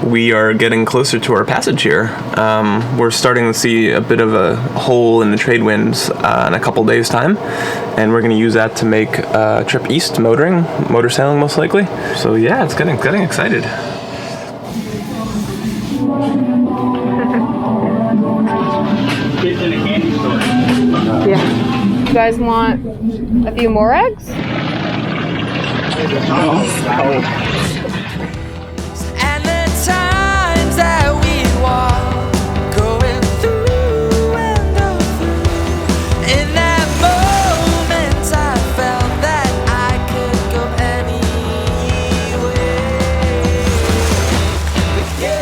we are getting closer to our passage here. We're starting to see a bit of a hole in the trade winds in a couple days' time, and we're going to use that to make a trip east, motor sailing most likely. So yeah, it's getting excited. Kids in a candy store. Yeah. You guys want a few more eggs? And the times that we walk, going through and through. In that moment, I felt that I could go anywhere with you.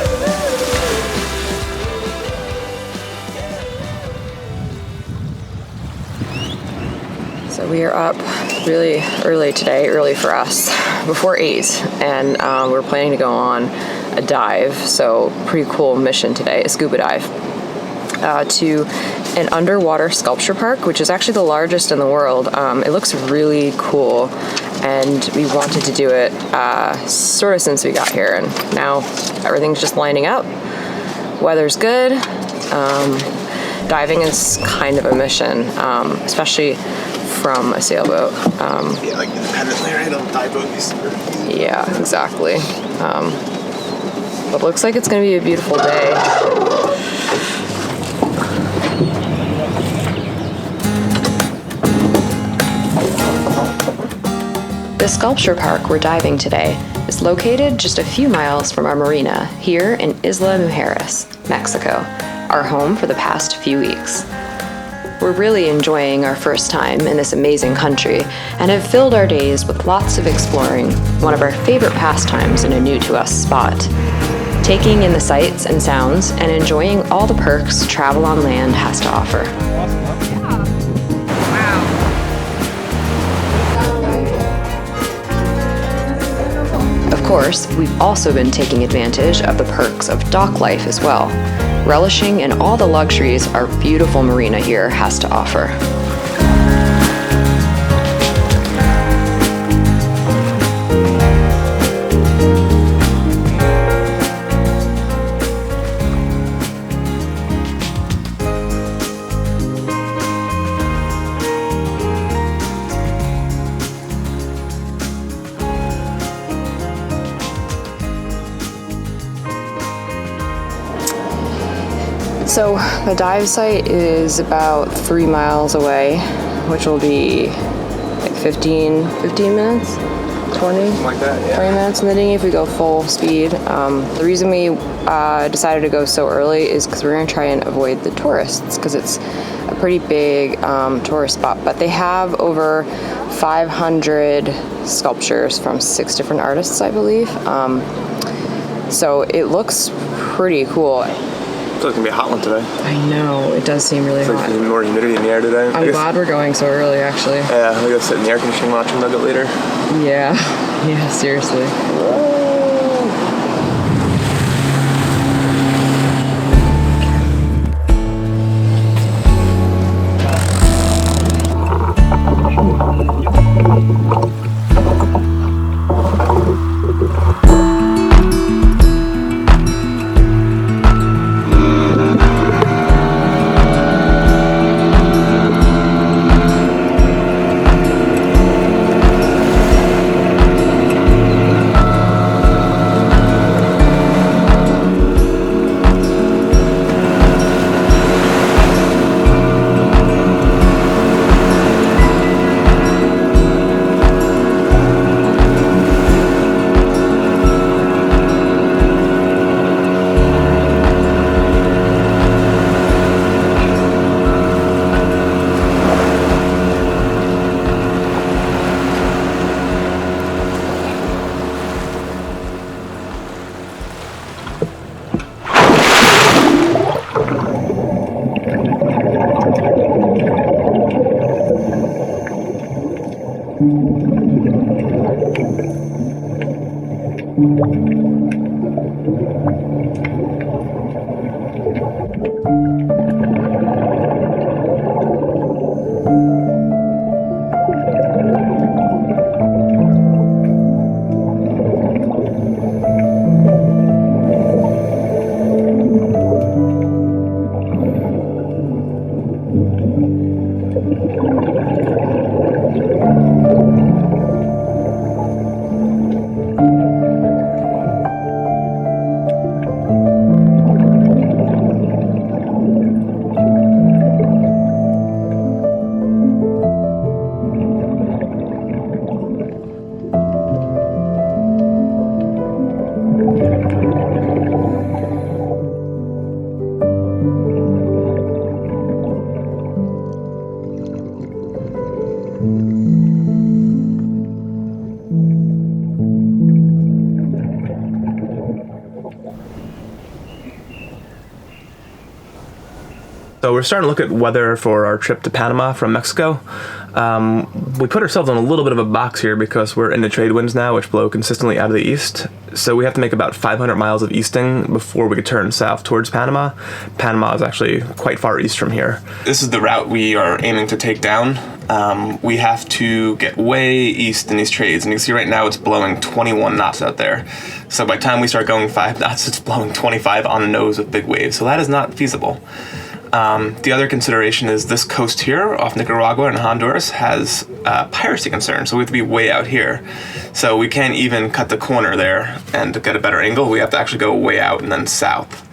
So we are up really early today, early for us, before 8, and we're planning to go on a dive, so pretty cool mission today, a scuba dive, to an underwater sculpture park, which is actually the largest in the world. It looks really cool, and we wanted to do it sort of since we got here, and now everything's just lining up. Weather's good. Diving is kind of a mission, especially from a sailboat. Yeah, like independently, right? On a dive boat, yeah, exactly. But looks like it's going to be a beautiful day. The sculpture park we're diving today is located just a few miles from our marina here in Isla Mujeres, Mexico, our home for the past few weeks. We're really enjoying our first time in this amazing country and have filled our days with lots of exploring, one of our favorite pastimes in a new-to-us spot. Taking in the sights and sounds and enjoying all the perks travel on land has to offer. Of course, we've also been taking advantage of the perks of dock life as well, relishing in all the luxuries our beautiful marina here has to offer. So the dive site is about 3 miles away, which will be like 15 minutes, 20? Something like that, yeah. 20 minutes in the dinghy if we go full speed. The reason we decided to go so early is because we're going to try and avoid the tourists, because it's a pretty big tourist spot. But they have over 500 sculptures from 6 different artists, I believe. So it looks pretty cool. It's going to be a hot one today. I know, it does seem really hot. There's more humidity in the air today. I'm glad we're going so early, actually. Yeah, we'll go sit in the air conditioning, watch a nugget later. Yeah, seriously. So we're starting to look at weather for our trip to Panama from Mexico. We put ourselves on a little bit of a box here because we're in the trade winds now, which blow consistently out of the east. So we have to make about 500 miles of easting before we could turn south towards Panama. Panama is actually quite far east from here. This is the route we are aiming to take down. We have to get way east in these trades, and you can see right now it's blowing 21 knots out there. So by the time we start going 5 knots, it's blowing 25 on the nose with big waves. So that is not feasible. The other consideration is this coast here off Nicaragua and Honduras has piracy concerns, so we have to be way out here. So we can't even cut the corner there and to get a better angle. We have to actually go way out and then south.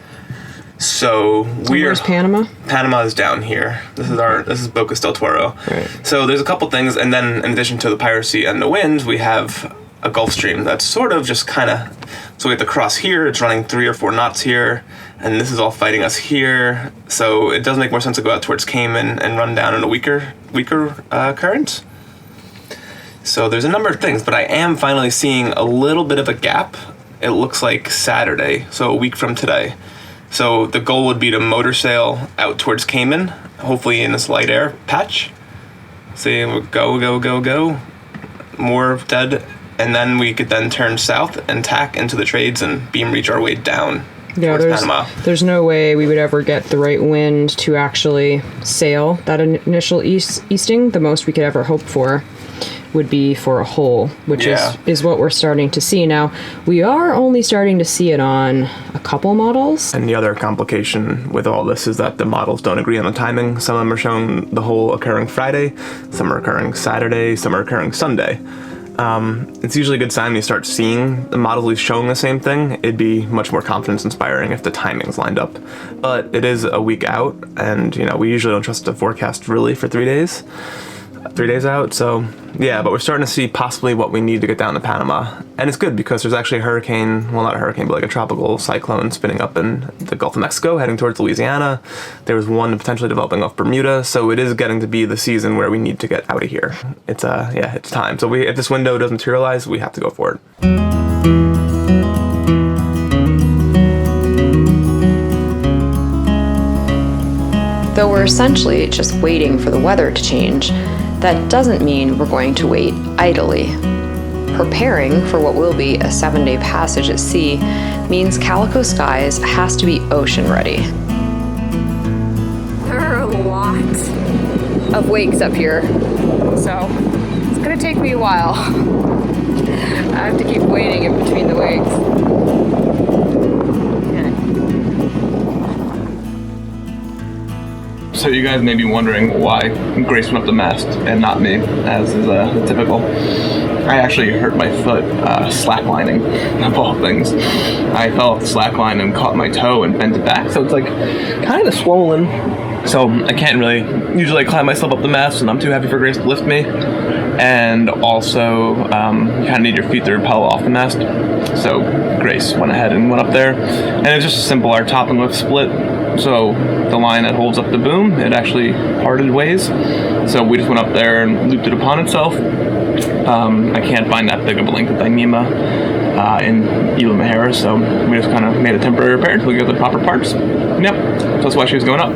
So where's Panama? Panama is down here. This is Bocas del Toro. Right. So there's a couple things, and then in addition to the piracy and the winds, we have a Gulf Stream that's sort of just kind of, so we have to cross here. It's running 3 or 4 knots here, and this is all fighting us here. So it does make more sense to go out towards Cayman and run down in a weaker current. So there's a number of things, but I am finally seeing a little bit of a gap. It looks like Saturday, so a week from today. So the goal would be to motor sail out towards Cayman, hopefully in this light air patch. See, go. More dead. And then we could then turn south and tack into the trades and beam reach our way down towards Panama. There's no way we would ever get the right wind to actually sail that initial easting. The most we could ever hope for would be for a hole, which is what we're starting to see now. We are only starting to see it on a couple models. And the other complication with all this is that the models don't agree on the timing. Some of them are showing the hole occurring Friday, some are occurring Saturday, some are occurring Sunday. It's usually a good sign when you start seeing the models showing the same thing. It'd be much more confidence inspiring if the timing's lined up. But it is a week out, and we usually don't trust the forecast really for 3 days. 3 days out, so yeah, but we're starting to see possibly what we need to get down to Panama. And it's good because there's actually a hurricane, well, not a hurricane, but like a tropical cyclone spinning up in the Gulf of Mexico, heading towards Louisiana. There was one potentially developing off Bermuda, so it is getting to be the season where we need to get out of here. It's time. So if this window does materialize, we have to go for it. Though we're essentially just waiting for the weather to change, that doesn't mean we're going to wait idly. Preparing for what will be a 7-day passage at sea means Calico Skies has to be ocean ready. There are a lot of wakes up here, so it's gonna take me a while. I have to keep waiting in between the wakes. So you guys may be wondering why Grace went up the mast and not me, as is typical. I actually hurt my foot slacklining, of all things. I fell off the slackline and caught my toe and bent it back, so it's like kind of swollen. So I can't really usually climb myself up the mast, and I'm too heavy for Grace to lift me. And also, you kind of need your feet to rappel off the mast. So Grace went ahead and went up there, and it's just a simple, our top and lift split. So the line that holds up the boom, it actually parted ways. So we just went up there and looped it upon itself. I can't find that big of a length of Dyneema in Isla Mujeres, so we just kind of made a temporary repair until we get the proper parts. Yep, so that's why she was going up.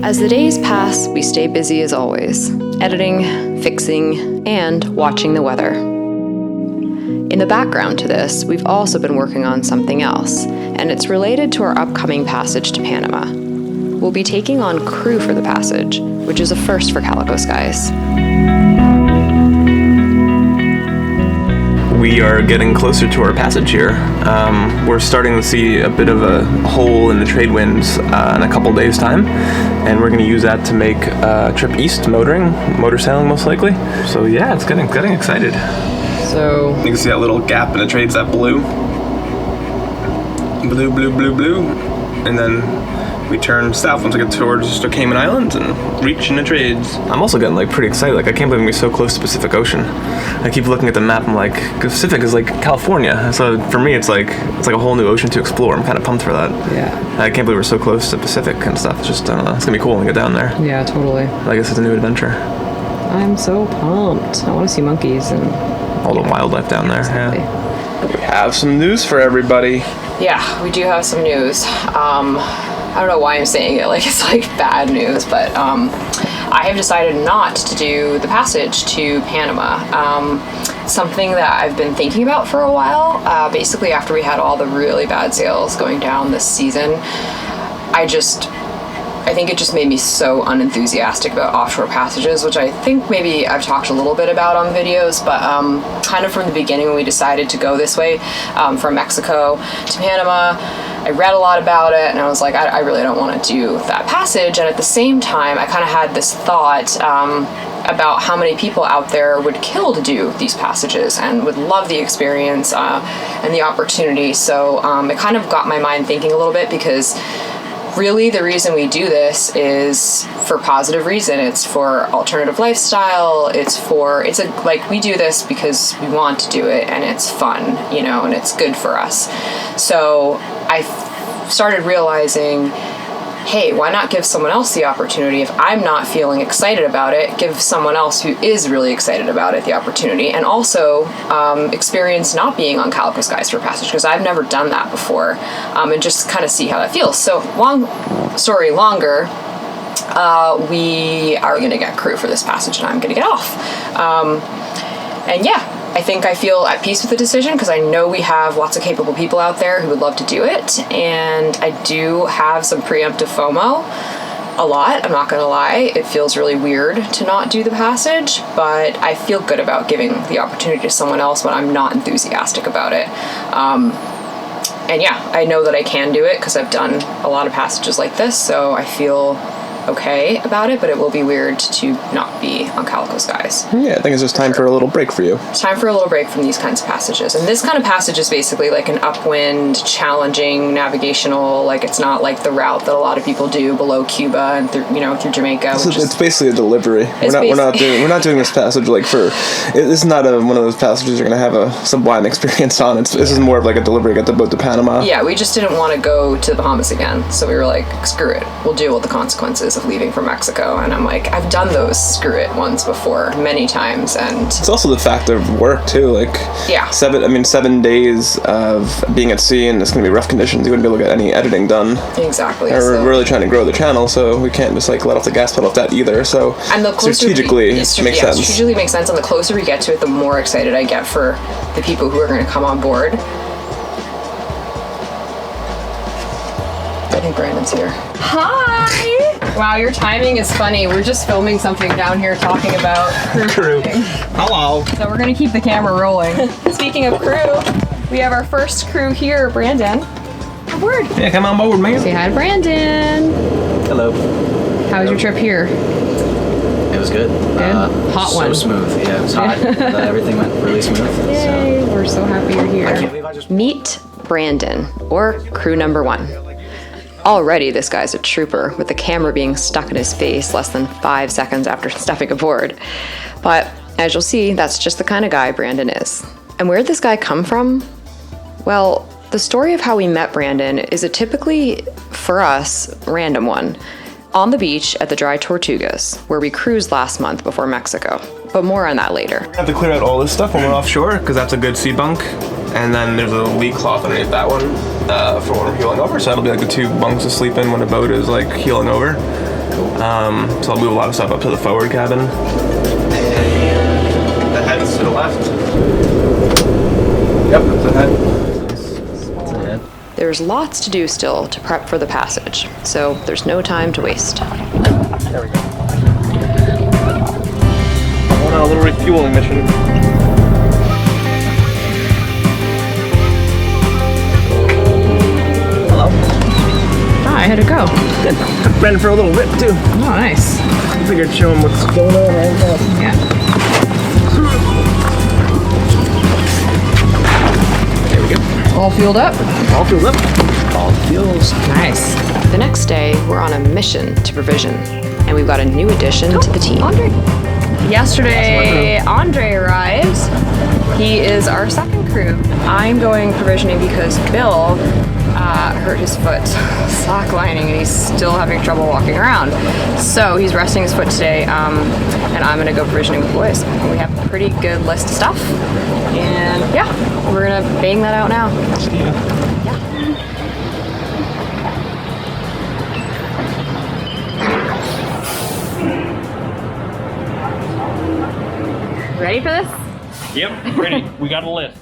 As the days pass, we stay busy as always, editing, fixing, and watching the weather. In the background to this, we've also been working on something else, and it's related to our upcoming passage to Panama. We'll be taking on crew for the passage, which is a first for Calico Skies. We are getting closer to our passage here. We're starting to see a bit of a hole in the trade winds in a couple days' time, and we're going to use that to make a trip east, motor sailing most likely. So yeah, it's getting excited. So you can see that little gap in the trades, that blue, and then we turn south once we get towards the Cayman Islands and reach into trades. I'm also getting like pretty excited. Like I can't believe we're so close to the Pacific Ocean. I keep looking at the map. I'm like, Pacific is like California. So for me, it's like a whole new ocean to explore. I'm kind of pumped for that. Yeah. I can't believe we're so close to Pacific and stuff. It's just, I don't know. It's gonna be cool when we get down there. Yeah, totally. I guess it's a new adventure. I'm so pumped. I want to see monkeys and All the wildlife down there. exactly. Yeah. We have some news for everybody. Yeah, we do have some news. I don't know why I'm saying it like it's like bad news, but I have decided not to do the passage to Panama. Something that I've been thinking about for a while. Basically, after we had all the really bad sales going down this season, I think it just made me so unenthusiastic about offshore passages, which I think maybe I've talked a little bit about on videos, but kind of from the beginning when we decided to go this way from Mexico to Panama, I read a lot about it and I was like, I really don't want to do that passage. And at the same time, I kind of had this thought about how many people out there would kill to do these passages and would love the experience and the opportunity. So it kind of got my mind thinking a little bit, because really the reason we do this is for positive reason. It's for alternative lifestyle. We do this because we want to do it and it's fun, and it's good for us. So I started realizing, hey, why not give someone else the opportunity? If I'm not feeling excited about it, give someone else who is really excited about it the opportunity, and also experience not being on Calico Skies for passage, because I've never done that before, and just kind of see how that feels. So long story longer, we are going to get crew for this passage and I'm going to get off. And yeah, I feel at peace with the decision, because I know we have lots of capable people out there who would love to do it, and I do have some preemptive FOMO a lot, I'm not gonna lie. It feels really weird to not do the passage, but I feel good about giving the opportunity to someone else when I'm not enthusiastic about it. And yeah, I know that I can do it because I've done a lot of passages like this, so I feel okay about it, but it will be weird to not be on Calico Skies. Yeah, I think it's just time for a little break for you. It's time for a little break from these kinds of passages. And this kind of passage is basically like an upwind, challenging, navigational, like it's not like the route that a lot of people do below Cuba and through Jamaica. It's basically a delivery. We're not doing this passage like for, this is not one of those passages you're going to have a sublime experience on. This is more of like a delivery, get the boat to Panama. Yeah, we just didn't want to go to the Bahamas again. So we were like, screw it. We'll deal with the consequences of leaving for Mexico. And I'm like, I've done those screw it ones before many times, and it's also the fact of work too, like 7 days of being at sea, and it's gonna be rough conditions. You wouldn't be able to get any editing done. Exactly. We're really trying to grow the channel, so we can't just like let off the gas pedal with that either. So and the strategically makes sense. Strategically makes sense, and the closer we get to it, the more excited I get for the people who are going to come on board. I think Brandon's here. Hi! Wow, your timing is funny. We're just filming something down here talking about crew. Hello. So we're gonna keep the camera rolling. Speaking of crew, we have our first crew here, Brandon. Aboard. Yeah, come on board, man. Say hi to Brandon. Hello. How was your trip here? It was good. Good? Hot one. So smooth. Yeah, it was hot. Everything went really smooth. Yay, we're so happy you're here. I can't believe I just... Meet Brandon, or crew number 1. Already, this guy's a trooper, with the camera being stuck in his face less than 5 seconds after stepping aboard. But as you'll see, that's just the kind of guy Brandon is. And where'd this guy come from? Well, the story of how we met Brandon is a typically, for us, random one. On the beach at the Dry Tortugas, where we cruised last month before Mexico. But more on that later. We have to clear out all this stuff when we're offshore, because that's a good sea bunk. And then there's a leak cloth underneath that one for when we're heeling over. So that'll be like the 2 bunks to sleep in when a boat is like heeling over. So I'll move a lot of stuff up to the forward cabin. And the head's to the left. Yep, that's the head. That's the head. There's lots to do still to prep for the passage, so there's no time to waste. There we go. Going on a little refueling mission. Hello. Hi, how'd it go? Good. Took Brandon for a little rip too. Oh, nice. I figured I'd show him what's going on right now. Yeah. There we go. All fueled up? All filled up. All fuels. Nice. The next day, we're on a mission to provision, and we've got a new addition to the team. Andre. Yesterday, Andre arrived. He is our second crew. I'm going provisioning because Bill hurt his foot slacklining and he's still having trouble walking around. So he's resting his foot today, and I'm gonna go provisioning with the boys. We have a pretty good list of stuff, and yeah, we're gonna bang that out now. Ready for this? Yep, ready. We got a list.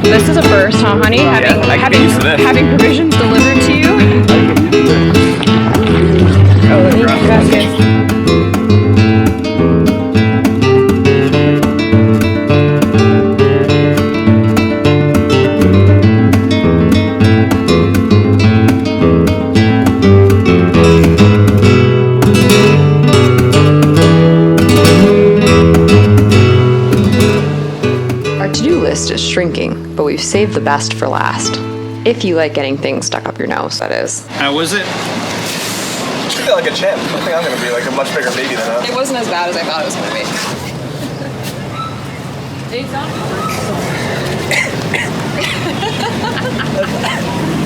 This is a first, huh, honey? Having provisions delivered to you? Oh, let me grab this. Is shrinking, but we've saved the best for last. If you like getting things stuck up your nose, that is. How was it? I feel like a champ. I think I'm gonna be like a much bigger baby than that. It wasn't as bad as I thought it was going to be.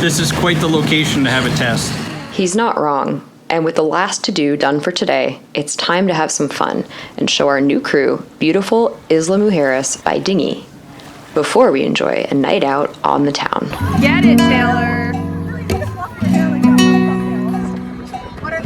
This is quite the location to have a test. He's not wrong. And with the last to-do done for today, it's time to have some fun and show our new crew beautiful Isla Mujeres by dinghy before we enjoy a night out on the town. Get it, Taylor. What are